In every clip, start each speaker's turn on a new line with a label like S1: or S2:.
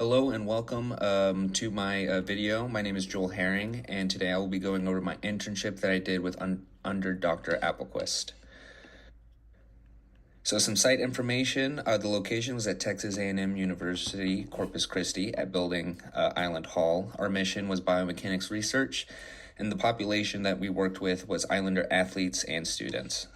S1: Hello and welcome to my video. My name is Joel Herring, and today I will be going over my internship that I did with under Dr. Applequist. So some site information, the location was at Texas A&M University, Corpus Christi at Building Island Hall. Our mission was biomechanics research, and the population that we worked with was Islander athletes and students.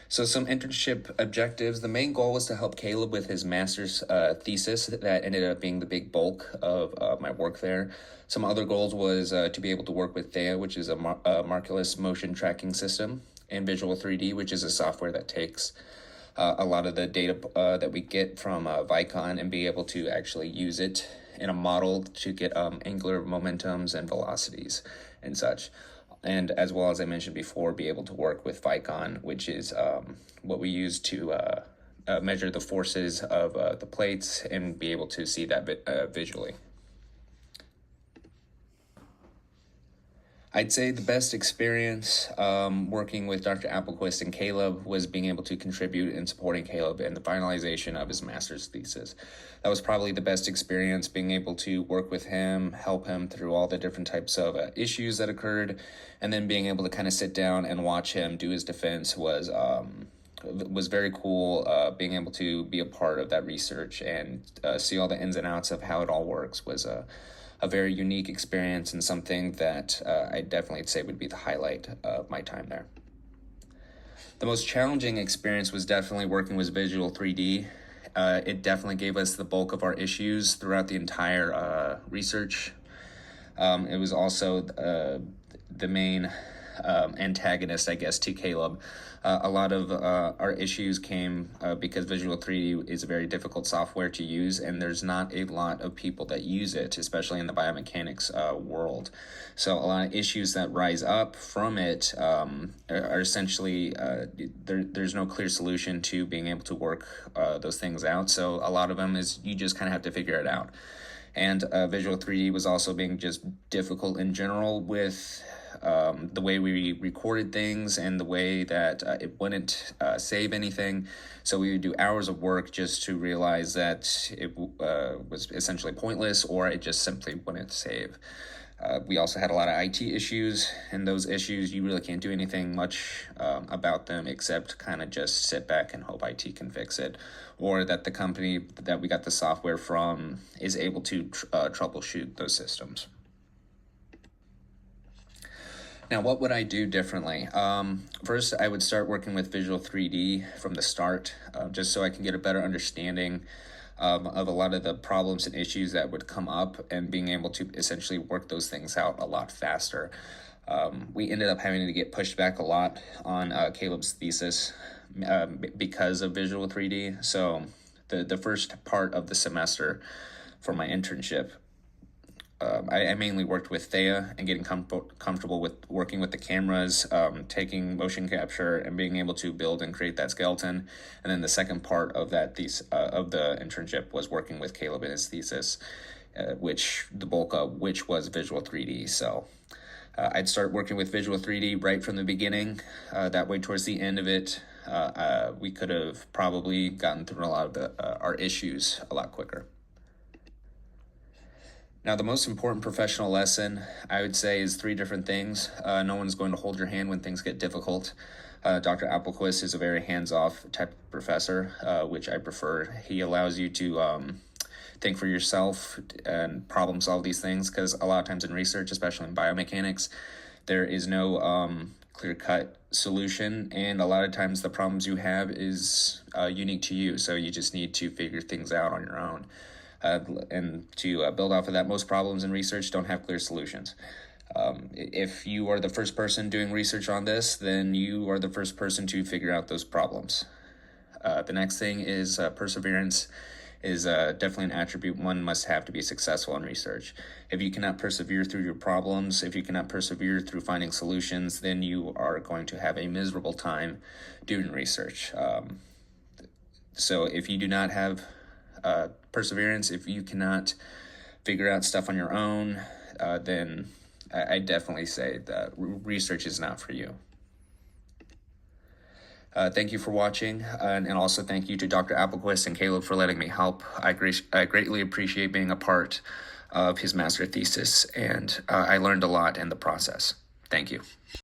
S1: So some internship objectives. The main goal was to help Caleb with his master's thesis that ended up being the big bulk of my work there. Some other goals was to be able to work with Thea, which is a markerless motion tracking system, and Visual 3D, which is a software that takes a lot of the data that we get from Vicon and be able to actually use it in a model to get angular momentums and velocities and such. And as well as I mentioned before, be able to work with Vicon, which is what we use to measure the forces of the plates and be able to see that visually. I'd say the best experience working with Dr. Applequist and Caleb was being able to contribute in supporting Caleb in the finalization of his master's thesis. That was probably the best experience, being able to work with him, help him through all the different types of issues that occurred, and then being able to kind of sit down and watch him do his defense was very cool. Being able to be a part of that research and see all the ins and outs of how it all works was a very unique experience and something that I definitely say would be the highlight of my time there. The most challenging experience was definitely working with Visual 3D. It definitely gave us the bulk of our issues throughout the entire research. It was also the main antagonist, I guess, to Caleb. A lot of our issues came because Visual 3D is a very difficult software to use, and there's not a lot of people that use it, especially in the biomechanics world. So a lot of issues that rise up from it are essentially, there's no clear solution to being able to work those things out. So a lot of them is you just kind of have to figure it out. And Visual 3D was also being just difficult in general with the way we recorded things and the way that it wouldn't save anything. So we would do hours of work just to realize that it was essentially pointless, or it just simply wouldn't save. We also had a lot of IT issues, and those issues, you really can't do anything much about them except kind of just sit back and hope IT can fix it, or that the company that we got the software from is able to troubleshoot those systems. Now, what would I do differently? First, I would start working with Visual 3D from the start, just so I can get a better understanding of a lot of the problems and issues that would come up, and being able to essentially work those things out a lot faster. We ended up having to get pushed back a lot on Caleb's thesis because of Visual 3D. So the first part of the semester for my internship, I mainly worked with Thea and getting comfortable with working with the cameras, taking motion capture and being able to build and create that skeleton. And then the second part of that of the internship was working with Caleb in his thesis, which the bulk of which was Visual 3D. So I'd start working with Visual 3D right from the beginning. That way, towards the end of it, we could have probably gotten through a lot of our issues a lot quicker. Now, the most important professional lesson, I would say, is three different things. No one's going to hold your hand when things get difficult. Dr. Applequist is a very hands-off type of professor, which I prefer. He allows you to think for yourself and problem solve these things, because a lot of times in research, especially in biomechanics, there is no clear-cut solution, and a lot of times the problems you have is unique to you, so you just need to figure things out on your own. And to build off of that, most problems in research don't have clear solutions. If you are the first person doing research on this, then you are the first person to figure out those problems. The next thing is perseverance is definitely an attribute one must have to be successful in research. If you cannot persevere through your problems, if you cannot persevere through finding solutions, then you are going to have a miserable time doing research. So if you do not have perseverance, if you cannot figure out stuff on your own, then I definitely say that research is not for you. Thank you for watching, and also thank you to Dr. Applequist and Caleb for letting me help. I greatly appreciate being a part of his master thesis, and I learned a lot in the process. Thank you.